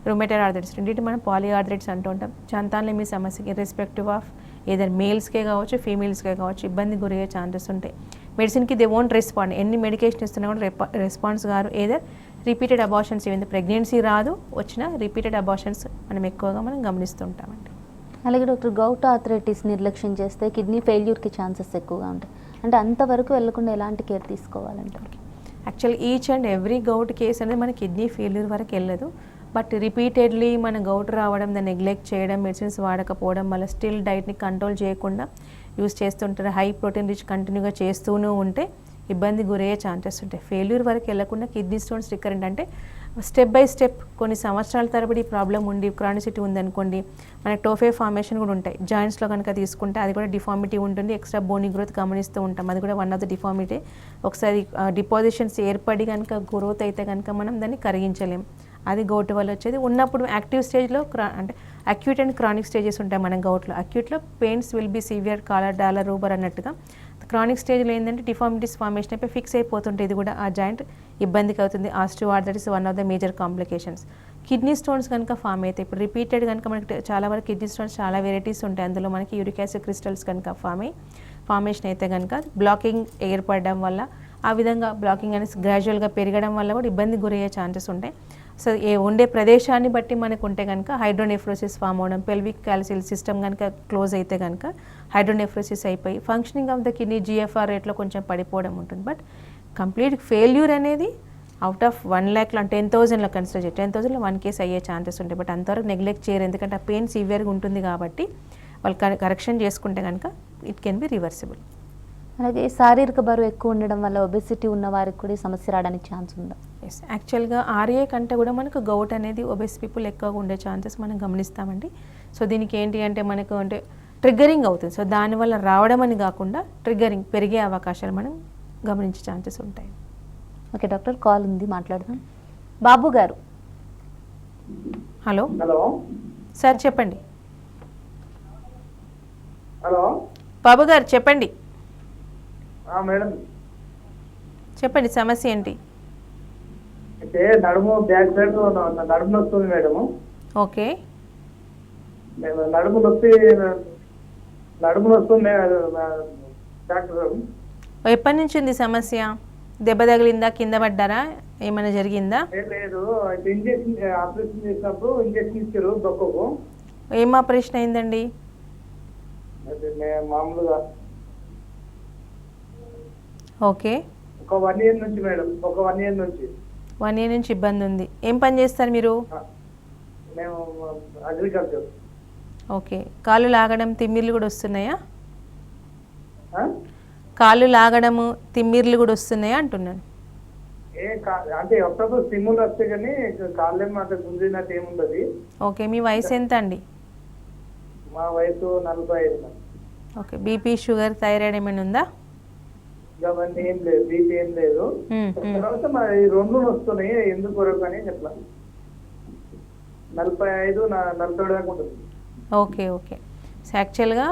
రుమేటాయిడ్ ఆర్థరైటిస్, రెండింటి మనం పాలిఆర్థరైటిస్ అంటూ ఉంటాం. సంతానలేమి మీ సమస్యకి ఇర్రెస్పెక్టివ్ ఆఫ్ ఏదర్ మేల్స్కే కావచ్చు, ఫీమేల్స్కే కావచ్చు ఇబ్బంది గురయ్యే ఛాన్సెస్ ఉంటాయి. మెడిసిన్కి దే వోంట్ రెస్పాండ్, ఎన్ని మెడికేషన్ ఇస్తున్నా కూడా రెస్పాన్స్ గారు. Either repeated abortions, even pregnancy రాదు వచ్చిన రిపీటెడ్ అబార్షన్స్ మనం ఎక్కువగా మనం గమనిస్తుంటామండి. అలాగే డాక్టర్ గౌట్ ఆర్థరైటిస్ నిర్లక్ష్యం చేస్తే కిడ్నీ ఫెయిల్యూర్కి ఛాన్సెస్ ఎక్కువగా ఉంటాయి, అంటే అంతవరకు వెళ్లకుండా ఎలాంటి కేర్ తీసుకోవాలంటారు? Actual each and every gout case అనేది మన కిడ్నీ ఫెయిల్యూర్ వరకు వెళ్ళదు. బట్ రిపీటెడ్లీ మన గౌట్ రావడం, దాన్ని నెగ్లెక్ట్ చేయడం, మెడిసిన్స్ వాడకపోవడం, మళ్ళీ స్టిల్ డైట్ని కంట్రోల్ చేయకుండా యూస్ చేస్తుంటారు, హై ప్రోటీన్ రిచ్ కంటిన్యూగా చేస్తూనే ఉంటే ఇబ్బంది గురయ్యే ఛాన్సెస్ ఉంటాయి. ఫెయిల్యూర్ వరకు వెళ్లకుండా కిడ్నీ స్టోన్స్ రికరెంట్ అంటే స్టెప్ బై స్టెప్ కొన్ని సంవత్సరాల తరబడి ప్రాబ్లం ఉండి క్రానిసిటీ ఉందనుకోండి, మనకి టోఫే ఫార్మేషన్ కూడా ఉంటాయి. జాయింట్స్లో కనుక తీసుకుంటే అది కూడా డిఫార్మిటీ ఉంటుంది, ఎక్స్ట్రా బోనీ గ్రోత్ గమనిస్తూ ఉంటాం. అది కూడా వన్ ఆఫ్ ద డిఫార్మిటీ. ఒకసారి డిపాజిషన్స్ ఏర్పడి కనుక గ్రోత్ అయితే కనుక మనం దాన్ని కరిగించలేం. అది గౌట్ వల్ల వచ్చేది. ఉన్నప్పుడు యాక్టివ్ స్టేజ్లో అంటే అక్యూట్ అండ్ క్రానిక్ స్టేజెస్ ఉంటాయి మన గౌట్లో. అక్యూట్లో pains will be severe, calor, dolor, rubor అన్నట్టుగా. క్రానిక్ స్టేజ్లో ఏంటంటే డిఫార్మిటీస్ ఫార్మేషన్ అయిపోయి ఫిక్స్ అయిపోతుంటే ఇది కూడా ఆ జాయింట్ ఇబ్బందికి అవుతుంది. Osteoarthritis one of the major complications. Kidney stones కనుక ఫామ్ అయితే ఇప్పుడు రిపీటెడ్ కనుక మనకి చాలా వరకు కిడ్నీ స్టోన్స్ చాలా వెరైటీస్ ఉంటాయి. అందులో మనకి యూరిక్ యాసిడ్ క్రిస్టల్స్ కనుక ఫార్మేషన్ అయితే కనుక బ్లాకింగ్ ఏర్పడడం వల్ల, ఆ విధంగా బ్లాకింగ్ అనేది గ్రాడ్యువల్గా పెరగడం వల్ల కూడా ఇబ్బంది గురయ్యే ఛాన్సెస్ ఉంటాయి. సో ఉండే ప్రదేశాన్ని బట్టి మనకు ఉంటే కనుక హైడ్రోనెఫ్రోసిస్ ఫామ్ అవడం, పెల్విక్ క్యాల్సిల్ సిస్టమ్ కనుక క్లోజ్ అయితే కనుక హైడ్రోనెఫ్రోసిస్ అయిపోయి functioning of the kidney GFR రేట్లో కొంచెం పడిపోవడం ఉంటుంది. బట్ కంప్లీట్ ఫెయిల్యూర్ అనేది అవుట్ ఆఫ్ 1 lakh 10,000లో కన్సిడర్ చేయాలి. 10,000లో 1 కేసు అయ్యే ఛాన్సెస్ ఉంటాయి. బట్ అంతవరకు నెగ్లెక్ట్ చేయరు, ఎందుకంటే ఆ పెయిన్ సివియర్గా ఉంటుంది కాబట్టి వాళ్ళు కరెక్షన్ చేసుకుంటే కనుక ఇట్ కెన్ బి రివర్సిబుల్. అలాగే శారీరక బరువు ఎక్కువ ఉండడం వల్ల ఒబెసిటీ ఉన్న వారికి కూడా ఈ సమస్య రావడానికి ఛాన్స్ ఉందా? ఎస్, యాక్చువల్గా RA కంటే కూడా మనకు గౌట్ అనేది ఒబెస్ పీపుల్ ఎక్కువగా ఉండే ఛాన్సెస్ మనం గమనిస్తామండి. సో దీనికి ఏంటి అంటే మనకు అంటే ట్రిగ్గరింగ్ అవుతుంది. సో దానివల్ల రావడం అని కాకుండా ట్రిగ్గరింగ్ పెరిగే అవకాశాలు మనం గమనించే ఛాన్సెస్ ఉంటాయి. ఓకే డాక్టర్, కాల్ ఉంది, మాట్లాడదాం. బాబు గారు. హలో హలో సార్, చెప్పండి. హలో బాబు గారు చెప్పండి. మేడం చెప్పండి, సమస్య ఏంటి? అయితే నడుము బ్యాక్ సైడ్ నడుము నొస్తుంది మేడము. ఓకే, నడుము నొస్తుంది డాక్టర్ గారు. ఎప్పటి నుంచి ఉంది సమస్య? దెబ్బ తగిలిందా, కింద పడ్డారా, ఏమైనా జరిగిందా? లేదు, అయితే ఇంజక్షన్ ఆపరేషన్ చేసినప్పుడు ఇంజక్షన్ ఇచ్చారు దొక్కకు. ఏం ఆపరేషన్ అయిందండి? మామూలుగా ఓకే, ఒక 1 year నుంచి మేడం, ఒక 1 year నుంచి. 1 year నుంచి ఇబ్బంది ఉంది. ఏం పని చేస్తారు మీరు? మేము అగ్రికల్చర్. ఓకే, కాళ్ళు లాగడం, తిమ్మిర్లు కూడా వస్తున్నాయా? కాళ్ళు లాగడము, తిమ్మిర్లు కూడా వస్తున్నాయా అంటున్నాను. అంటే అప్పుడప్పుడు సిమ్ములు వస్తాయి కానీ కాళ్ళేమో అంత గుంజినట్టు ఏముండదు. ఓకే, మీ వయసు ఎంత అండి? మా వయసు 45. ఓకే, బీపీ, షుగర్, థైరాయిడ్ ఏమైనా ఉందా? అవన్నీ ఏం లేదు, బీపీ ఏం లేదు. తర్వాత మరి 2 వస్తున్నాయి, ఎందుకు కొరకు అని చెప్పలా. 45, 47 దాకా ఉంటుంది. Okay okay. సో యాక్చువల్గా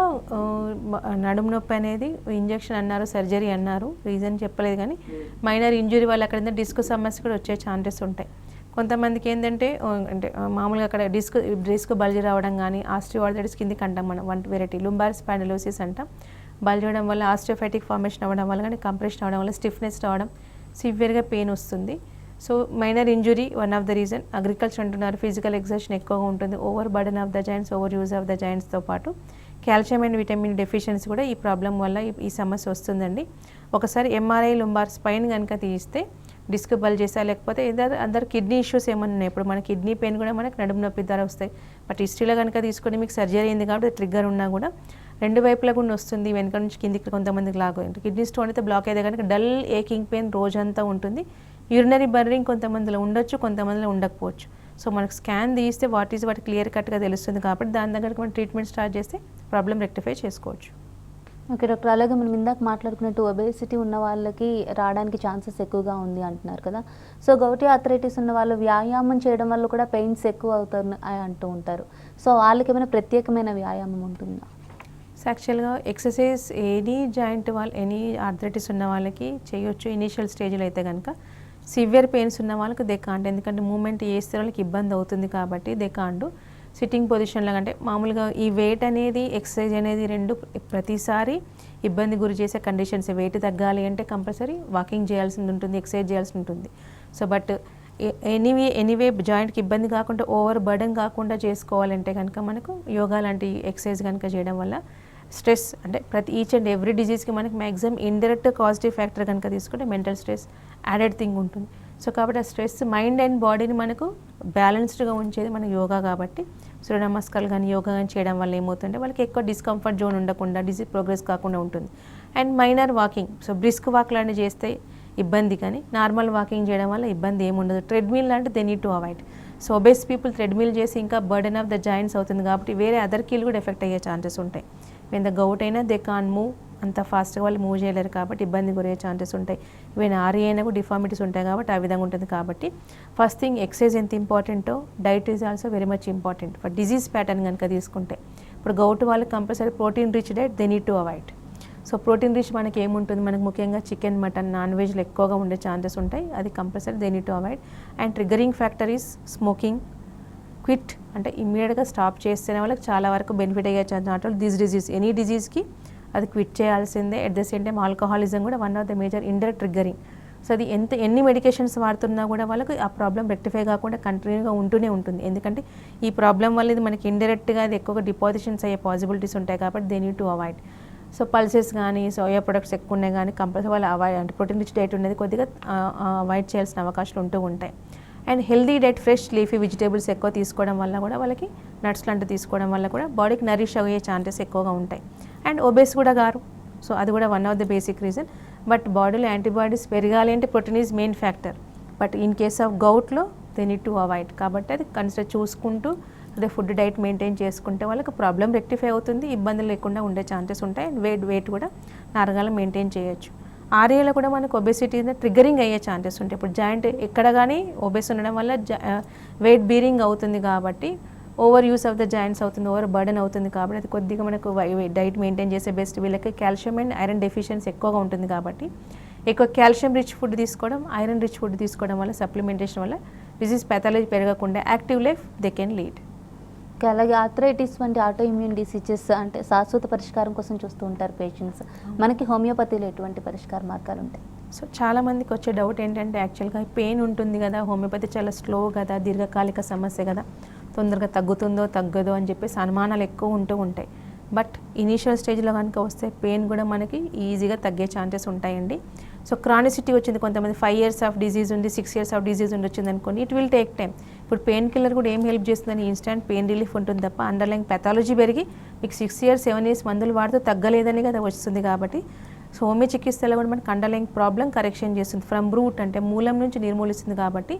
నడుము నొప్పి అనేది ఇంజెక్షన్ అన్నారు, సర్జరీ అన్నారు, రీజన్ చెప్పలేదు కానీ మైనర్ ఇంజురీ వల్ల అక్కడ డిస్క్ సమస్య కూడా వచ్చే ఛాన్సెస్ ఉంటాయి. కొంతమందికి ఏంటంటే అంటే మామూలుగా అక్కడ డిస్క్ బల్జీ రావడం కానీ, ఆస్టియోఆర్థరైటిస్ కిందికి అంటాం మనం, 1 వెరైటీ లుంబార్ స్పాండిలోసిస్ అంటాం. బల్జ్ అవడం వల్ల ఆస్టియోఫైటిక్ ఫార్మేషన్ అవ్వడం వల్ల కానీ కంప్రెషన్ అవ్వడం వల్ల స్టిఫ్నెస్ రావడం, సివియర్గా పెయిన్ వస్తుంది. So minor injury one of the reason. Agriculture అంటున్నారు, ఫిజికల్ ఎక్సర్షన్ ఎక్కువగా ఉంటుంది, over burden of the joints, over use of the జాయింట్స్తో పాటు కాల్షియం అండ్ విటమిన్ డెఫిషియన్సీ కూడా ఈ ప్రాబ్లం వల్ల ఈ సమస్య వస్తుందండి. ఒకసారి MRI లుంబార్ స్పైన్ కనుక తీస్తే డిస్క్ బల్జ్ చేసా, లేకపోతే అదర్ కిడ్నీ ఇష్యూస్ ఏమన్నా ఉన్నాయి. ఇప్పుడు మన కిడ్నీ పెయిన్ కూడా మనకు నడుము నొప్పి ద్వారా వస్తాయి. బట్ హిస్టరీలో కనుక తీసుకొని మీకు సర్జరీ అయింది కాబట్టి ట్రిగ్గర్ ఉన్నా కూడా 2 వైపులా కూడా వస్తుంది, వెనక నుంచి కిందికి కొంతమందికి లాగా. కిడ్నీ స్టోన్ అయితే బ్లాక్ అయితే కనుక డల్ ఏకింగ్ పెయిన్ రోజంతా ఉంటుంది. యూరినరీ బర్నింగ్ కొంతమందిలో ఉండొచ్చు, కొంతమందిలో ఉండకపోవచ్చు. సో మనకు స్కాన్ తీస్తే వాటి క్లియర్ కట్గా తెలుస్తుంది కాబట్టి దాని దగ్గరకు మనం ట్రీట్మెంట్ స్టార్ట్ చేస్తే ప్రాబ్లం రెక్టిఫై చేసుకోవచ్చు. ఓకే డాక్టర్, అలాగే మనం ఇందాక మాట్లాడుకున్నట్టు ఒబేసిటీ ఉన్న వాళ్ళకి రావడానికి ఛాన్సెస్ ఎక్కువగా ఉంది అంటున్నారు కదా. సో గౌటీ ఆర్థరైటిస్ ఉన్న వాళ్ళు వ్యాయామం చేయడం వల్ల కూడా పెయిన్స్ ఎక్కువ అవుతున్నాయి అంటూ ఉంటారు. సో వాళ్ళకి ఏమైనా ప్రత్యేకమైన వ్యాయామం ఉంటుందా? సో యాక్చువల్గా ఎక్సర్సైజ్ ఎనీ జాయింట్ వాళ్ళు, ఎనీ ఆర్థరైటిస్ ఉన్న వాళ్ళకి చేయొచ్చు ఇనీషియల్ స్టేజ్లో. అయితే కనుక సివియర్ పెయిన్స్ ఉన్న వాళ్ళకి దే కాంట్, ఎందుకంటే మూమెంట్ చేస్తే వాళ్ళకి ఇబ్బంది అవుతుంది కాబట్టి దే కాంట్. సిట్టింగ్ పొజిషన్లో అంటే మామూలుగా ఈ వెయిట్ అనేది, ఎక్సర్సైజ్ అనేది 2 ప్రతిసారి ఇబ్బంది గురి చేసే కండిషన్స్. వెయిట్ తగ్గాలి అంటే కంపల్సరీ వాకింగ్ చేయాల్సి ఉంటుంది, ఎక్సర్సైజ్ చేయాల్సి ఉంటుంది. సో బట్ ఎనీవే జాయింట్కి ఇబ్బంది కాకుండా, ఓవర్ బర్డన్ కాకుండా చేసుకోవాలంటే కనుక మనకు యోగా లాంటి ఎక్సర్సైజ్ కనుక చేయడం వల్ల స్ట్రెస్ అంటే ఈచ్ అండ్ ఎవ్రీ డిజీజ్కి మనకి మ్యాక్సిమం ఇండైరెక్ట్ కాజిటివ్ ఫ్యాక్టర్ కనుక తీసుకుంటే మెంటల్ స్ట్రెస్ యాడెడ్ థింగ్ ఉంటుంది. సో కాబట్టి ఆ స్ట్రెస్ మైండ్ అండ్ బాడీని మనకు బ్యాలెన్స్డ్గా ఉంచేది మన యోగా కాబట్టి సూర్య నమస్కారాలు కానీ యోగా కానీ చేయడం వల్ల ఏమవుతుంటే వాళ్ళకి ఎక్కువ డిస్కంఫర్ట్ జోన్ ఉండకుండా, డిజీజ్ ప్రోగ్రెస్ కాకుండా ఉంటుంది. And minor walking, so brisk walk లాంటివి చేస్తే ఇబ్బంది, కానీ నార్మల్ వాకింగ్ చేయడం వల్ల ఇబ్బంది ఏముండదు. ట్రెడ్మిల్ అంటే they need to avoid. So obese people treadmill చేసి ఇంకా బర్డెన్ ఆఫ్ ద జాయింట్స్ అవుతుంది కాబట్టి వేరే అదర్ కీలు కూడా ఎఫెక్ట్ అయ్యే ఛాన్సెస్ ఉంటాయి. వెన్ ద గౌట్ అయినా దే కాన్ మూవ్, అంత ఫాస్ట్గా వాళ్ళు మూవ్ చేయలేరు కాబట్టి ఇబ్బంది గురయ్యే ఛాన్సెస్ ఉంటాయి. ఈవెన్ ఆర్ఏ అయినా కూడా డిఫార్మిటీస్ ఉంటాయి కాబట్టి ఆ విధంగా ఉంటుంది. కాబట్టి ఫస్ట్ థింగ్ ఎక్సర్సైజ్ ఎంత ఇంపార్టెంటో diet is also very much important for disease pattern కనుక తీసుకుంటే. ఇప్పుడు గౌట్ వాళ్ళకి compulsory protein rich diet they need to avoid. So protein rich మనకి ఏముంటుంది, మనకు ముఖ్యంగా చికెన్, మటన్, నాన్ వెజ్లో ఎక్కువగా ఉండే ఛాన్సెస్ ఉంటాయి. అది compulsory they need to avoid. And triggering factor is smoking. Quit అంటే ఇమ్మీడియట్గా స్టాప్ చేస్తేనే వాళ్ళకి చాలా వరకు బెనిఫిట్ అయ్యే chance. Not only this disease, any డిజీజ్కి అది క్విట్ చేయాల్సిందే. At the same time alcoholism కూడా one of the major indirect triggering. So అది ఎన్ని మెడికేషన్స్ వాడుతున్నా కూడా వాళ్ళకి ఆ ప్రాబ్లం రెక్టిఫై కాకుండా కంటిన్యూగా ఉంటూనే ఉంటుంది. ఎందుకంటే ఈ ప్రాబ్లం వల్ల ఇది మనకి ఇండైరెక్ట్గా అది ఎక్కువగా డిపాజిషన్స్ అయ్యే పాసిబిలిటీస్ ఉంటాయి కాబట్టి they need to avoid. So pulses కానీ సోయా ప్రొడక్ట్స్ ఎక్కువ ఉన్నాయి కానీ కంపల్సరీ వాళ్ళు అవాయిడ్, అంటే ప్రోటీన్ రిచ్ డైట్ ఉండేది కొద్దిగా అవాయిడ్ చేయాల్సిన అవకాశాలు ఉంటూ ఉంటాయి. And healthy diet, fresh leafy vegetables ఎక్కువ తీసుకోవడం వల్ల కూడా వాళ్ళకి నట్స్ లాంటివి తీసుకోవడం వల్ల కూడా బాడీకి నరిష్ అయ్యే ఛాన్సెస్ ఎక్కువగా ఉంటాయి. అండ్ ఒబేస్ కూడా గారు, సో అది కూడా one of the basic reason. But బాడీలో యాంటీబాడీస్ పెరగాలి అంటే protein is main factor. But in case of గౌట్లో దే నీడ్ టు అవాయిడ్. కాబట్టి అది కన్సిడర్ చూసుకుంటూ అదే ఫుడ్ డైట్ మెయింటైన్ చేసుకుంటే వాళ్ళకి ప్రాబ్లం రెక్టిఫై అవుతుంది, ఇబ్బందులు లేకుండా ఉండే ఛాన్సెస్ ఉంటాయి. అండ్ వెయిట్ కూడా నార్మల్గా మెయింటైన్ చేయొచ్చు. ఆర్ఏలో కూడా మనకు ఒబెసిటీ ట్రిగ్గరింగ్ అయ్యే ఛాన్సెస్ ఉంటాయి. ఇప్పుడు జాయింట్ ఎక్కడ కానీ ఒబెస్ ఉండడం వల్ల వెయిట్ బీరింగ్ అవుతుంది కాబట్టి over use of the joints అవుతుంది, ఓవర్ బర్డెన్ అవుతుంది కాబట్టి అది కొద్దిగా మనకు డైట్ మెయింటైన్ చేసే బెస్ట్. వీళ్ళకి కాల్షియం అండ్ ఐరన్ డెఫిషియన్సీ ఎక్కువగా ఉంటుంది కాబట్టి ఎక్కువ కాల్షియం రిచ్ ఫుడ్ తీసుకోవడం, ఐరన్ రిచ్ ఫుడ్ తీసుకోవడం వల్ల, సప్లిమెంటేషన్ వల్ల డిజీజ్ ప్యాథాలజీ పెరగకుండా active life they can lead. అలాగే ఆర్థరైటిస్ వంటి ఆటో ఇమ్యూన్ డిసీజెస్ అంటే శాశ్వత పరిష్కారం కోసం చూస్తూ ఉంటారు పేషెంట్స్. మనకి హోమియోపతిలో ఎటువంటి పరిష్కార మార్గాలు ఉంటాయి? సో చాలామందికి వచ్చే డౌట్ ఏంటంటే యాక్చువల్గా పెయిన్ ఉంటుంది కదా, హోమియోపతి చాలా స్లో కదా, దీర్ఘకాలిక సమస్య కదా, తొందరగా తగ్గుతుందో తగ్గదో అని చెప్పేసి అనుమానాలు ఎక్కువ ఉంటూ ఉంటాయి. బట్ ఇనీషియల్ స్టేజ్లో కనుక వస్తే పెయిన్ కూడా మనకి ఈజీగా తగ్గే ఛాన్సెస్ ఉంటాయండి. సో క్రానిసిటీ వచ్చింది, కొంతమంది 5 years ఆఫ్ డిజీజ్ ఉంది, 6 years ఆఫ్ డిజీజ్ వచ్చింది అనుకోండి, ఇట్ విల్ టేక్ టైం. ఇప్పుడు పెయిన్ కిల్లర్ కూడా ఏం హెల్ప్ చేస్తుందని ఇన్స్టాంట్ పెయిన్ రిలీఫ్ ఉంటుంది తప్ప అండర్లైన్ పెథాలజీ పెరిగి మీకు 6 years 7 years మందులు వాడుతూ తగ్గలేదని కదా వస్తుంది. కాబట్టి సో హోమియో చికిత్సలో కూడా మనకి అండర్లైన్ ప్రాబ్లం కరెక్షన్ చేస్తుంది, ఫ్రమ్ రూట్ అంటే మూలం నుంచి నిర్మూలిస్తుంది. కాబట్టి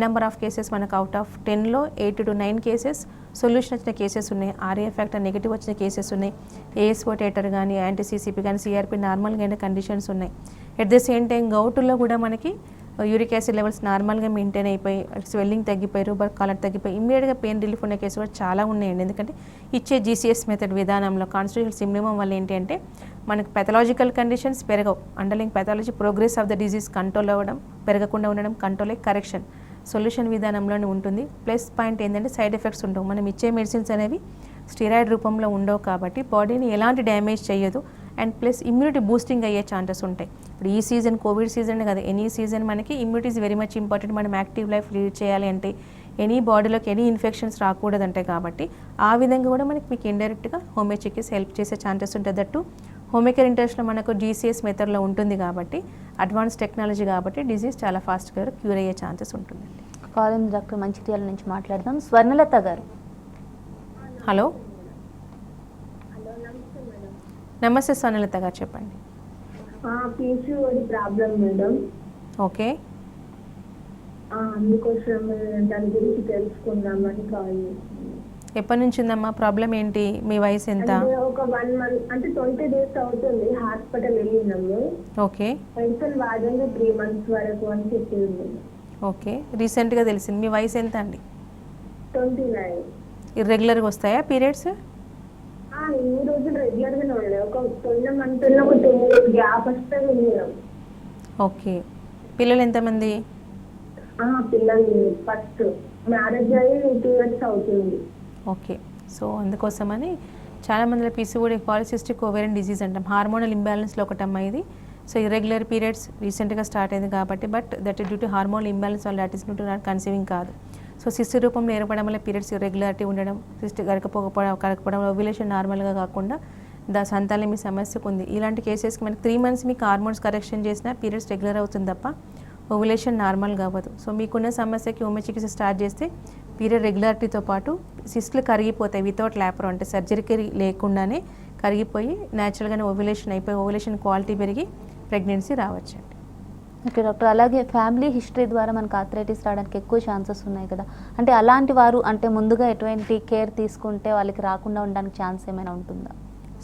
నెంబర్ ఆఫ్ కేసెస్ మనకు అవుట్ ఆఫ్ 10లో 8 to 9 కేసెస్ సొల్యూషన్ వచ్చిన కేసెస్ ఉన్నాయి, ఆర్ఏ ఫ్యాక్టర్ నెగిటివ్ వచ్చిన కేసెస్ ఉన్నాయి, ఏఎస్ఓ టేటర్ కానీ యాంటీసీసీపీ కానీ సిఆర్పి నార్మల్గా అయిన కండిషన్స్ ఉన్నాయి. ఎట్ ద సేమ్ టైం గౌటులో కూడా మనకి యూరిక్ యాసిడ్ లెవెల్స్ నార్మల్గా మెయింటైన్ అయిపోయి, స్వెల్లింగ్ తగ్గిపోయి, రూబర్ కాలర్ తగ్గిపోయి, ఇమ్మీడియట్గా పెయిన్ రిలీఫ్ ఉన్న కేసు కూడా చాలా ఉన్నాయండి. ఎందుకంటే ఇచ్చే జీసీఎస్ మెథడ్ విధానంలో కాన్స్టిట్యూషనల్ సింప్టమ్ వల్ల ఏంటి అంటే మనకు పెథలాజికల్ కండిషన్స్ పెరగవు, underline pathology progress of the disease control అవ్వడం, పెరగకుండా ఉండడం, కంట్రోల్ కరెక్షన్ సొల్యూషన్ విధానంలోనే ఉంటుంది. ప్లస్ పాయింట్ ఏంటంటే సైడ్ ఎఫెక్ట్స్ ఉండవు, మనం ఇచ్చే మెడిసిన్స్ అనేవి స్టెరాయిడ్ రూపంలో ఉండవు కాబట్టి బాడీని ఎలాంటి డ్యామేజ్ చేయదు. అండ్ ప్లస్ ఇమ్యూనిటీ బూస్టింగ్ అయ్యే ఛాన్సెస్ ఉంటాయి. ఇప్పుడు ఈ సీజన్ కోవిడ్ సీజన్ కదా, ఎనీ సీజన్ మనకి immunity is very much important. మనం యాక్టివ్ లైఫ్ లీడ్ చేయాలి అంటే ఎనీ బాడీలోకి ఎనీ ఇన్ఫెక్షన్స్ రాకూడదంటే కాబట్టి ఆ విధంగా కూడా మనకి మీకు ఇండైరెక్ట్గా హోమియో చికిత్స హెల్ప్ చేసే ఛాన్సెస్ ఉంటుంది. దట్టు హోమియో కేర్ ఇంటర్నేషనల్ మనకు జీసీఎస్ మెథడ్లో ఉంటుంది కాబట్టి అడ్వాన్స్ టెక్నాలజీ కాబట్టి డిజీజ్ చాలా ఫాస్ట్గా క్యూర్ అయ్యే ఛాన్సెస్ ఉంటుందండి. కాలేజ్ డాక్టర్ మంచిర్యాల నుంచి మాట్లాడదాం. స్వర్ణలత గారు, హలో. నమస్తే స్వర్ణలత గారు, చెప్పండి. PCOD problem madam. ఓకే, అందుకోసం దాని గురించి తెలుసుకుందామని కాల్ చేస్తున్నాను. ఎప్పటి నుంచి ఉందమ్మా ప్రాబ్లం ఏంటి, మీ వయసు ఎంత? ఒక 1 month అంటే 20 days అవుతుంది హాస్పిటల్ వెళ్ళినాము. ఓకే, మెడిసిన్ వాడండి 3 months వరకు అని చెప్పింది. ఓకే, రీసెంట్గా తెలిసింది. మీ వయసు ఎంత అండి? 29. ఇర్రెగ్యులర్గా వస్తాయా పీరియడ్స్? ఇన్ని రోజులు రెగ్యులర్గానే ఉండే, ఒక పోయిన మంత్లో ఒక 2 days గ్యాప్ వస్తే వెళ్ళినాం. ఓకే, పిల్లలు ఎంతమంది? పిల్లలు ఫస్ట్ మ్యారేజ్ అయ్యి 2 years అవుతుంది. ఓకే, సో అందుకోసమని చాలామందిలో పీసీఓడి పాలిసిస్టిక్ ఓవేరియన్ డిజీజ్ అంటాం, హార్మోనల్ ఇంబ్యాలెన్స్లో ఒకటమ్మా ఇది. సో ఇర్రెగ్యులర్ పీరియడ్స్ రీసెంట్గా స్టార్ట్ అయింది కాబట్టి, but that due to hormonal imbalance వల్ల దట్ ఈస్ నాట్ కన్సీవింగ్ కాదు. సో సిస్ట్ రూపంలో ఏర్పడడం వల్ల పీరియడ్స్ ఇర్రెగ్యులారిటీ ఉండడం, సిస్ట్ కరకపోవడం, ఓవ్యులేషన్ నార్మల్గా కాకుండా సంతానం మీ సమస్యకు ఉంది. ఇలాంటి కేసెస్కి మనకి 3 months మీకు హార్మోన్స్ కరెక్షన్ చేసినా పీరియడ్స్ రెగ్యులర్ అవుతుంది తప్ప ఓవ్యులేషన్ నార్మల్గా అవ్వదు. సో మీకున్న సమస్యకి హోమియో చికిత్స స్టార్ట్ చేస్తే పీరియడ్ రెగ్యులారిటీతో పాటు సిస్ట్లు కరిగిపోతాయి, వితౌట్ ల్యాప్రో అంటే సర్జరీకి లేకుండానే కరిగిపోయి న్యాచురల్గానే ఓవ్యులేషన్ అయిపోయి ఓవ్యులేషన్ క్వాలిటీ పెరిగి ప్రెగ్నెన్సీ రావచ్చండి. ఓకే డాక్టర్, అలాగే ఫ్యామిలీ హిస్టరీ ద్వారా మనకు ఆర్థరైటిస్ రావడానికి ఎక్కువ ఛాన్సెస్ ఉన్నాయి కదా, అంటే అలాంటి వారు అంటే ముందుగా ఎటువంటి కేర్ తీసుకుంటే వాళ్ళకి రాకుండా ఉండడానికి ఛాన్స్ ఏమైనా ఉంటుందా?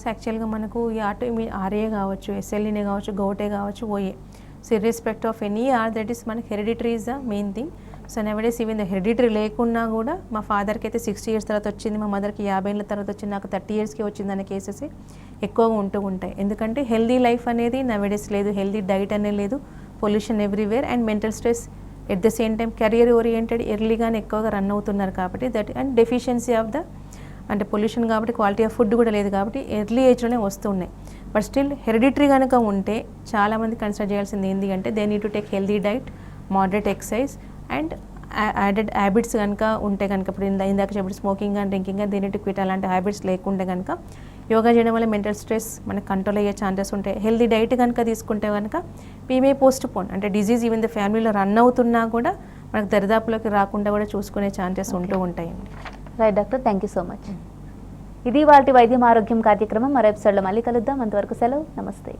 సో యాక్చువల్గా మనకు ఈ ఆటోఇమ్యూన్ ఆర్ఏ కావచ్చు, ఎస్ఎల్ఈనే కావచ్చు, గౌటే కావచ్చు, OA, so irrespective of any arthritis మనకి hereditary is the main thing. So nowadays even hereditary లేకున్నా కూడా మా ఫాదర్కి అయితే 60 years తర్వాత వచ్చింది, మా మదర్కి 50 ఏళ్ళ తర్వాత వచ్చింది, నాకు 30 yearsకి వచ్చింది అనే కేసెస్ ఎక్కువగా ఉంటూ ఉంటాయి. ఎందుకంటే హెల్దీ లైఫ్ అనేది నవడేస్ లేదు, హెల్దీ డైట్ అనేది లేదు, pollution everywhere and mental stress at the same time career oriented ఎర్లీగానే ఎక్కువగా రన్ అవుతున్నారు కాబట్టి that and deficiency of the అంటే పొల్యూషన్ కాబట్టి క్వాలిటీ ఆఫ్ ఫుడ్ కూడా లేదు కాబట్టి ఎర్లీ ఏజ్లోనే వస్తున్నాయి. బట్ స్టిల్ హెరిడిటరీ కనుక ఉంటే చాలామంది కన్సిడర్ చేయాల్సింది ఏంటి అంటే they need to take healthy diet, moderate exercise and added habits కనుక ఉంటే కనుక ఇప్పుడు ఇందాక చెప్పి స్మోకింగ్ అండ్ డ్రింకింగ్ అండ్ దీని క్విట్ అలాంటి హ్యాబిట్స్ లేకుంటే కనుక యోగా చేయడం వల్ల మెంటల్ స్ట్రెస్ మనకు కంట్రోల్ అయ్యే ఛాన్సెస్ ఉంటాయి. హెల్దీ డైట్ కనుక తీసుకుంటే కనుక మే పోస్ట్ పోన్ అంటే డిజీజ్ ఈవెన్ ద ఫ్యామిలీలో రన్ అవుతున్నా కూడా మనకు దరిదాపులోకి రాకుండా కూడా చూసుకునే ఛాన్సెస్ ఉంటూ ఉంటాయండి. Right doctor, thank you so much. ఇది వాటి వైద్యం ఆరోగ్యం కార్యక్రమం. మరో ఎపిసోడ్లో మళ్ళీ కలుద్దాం. అంతవరకు సెలవు, నమస్తే.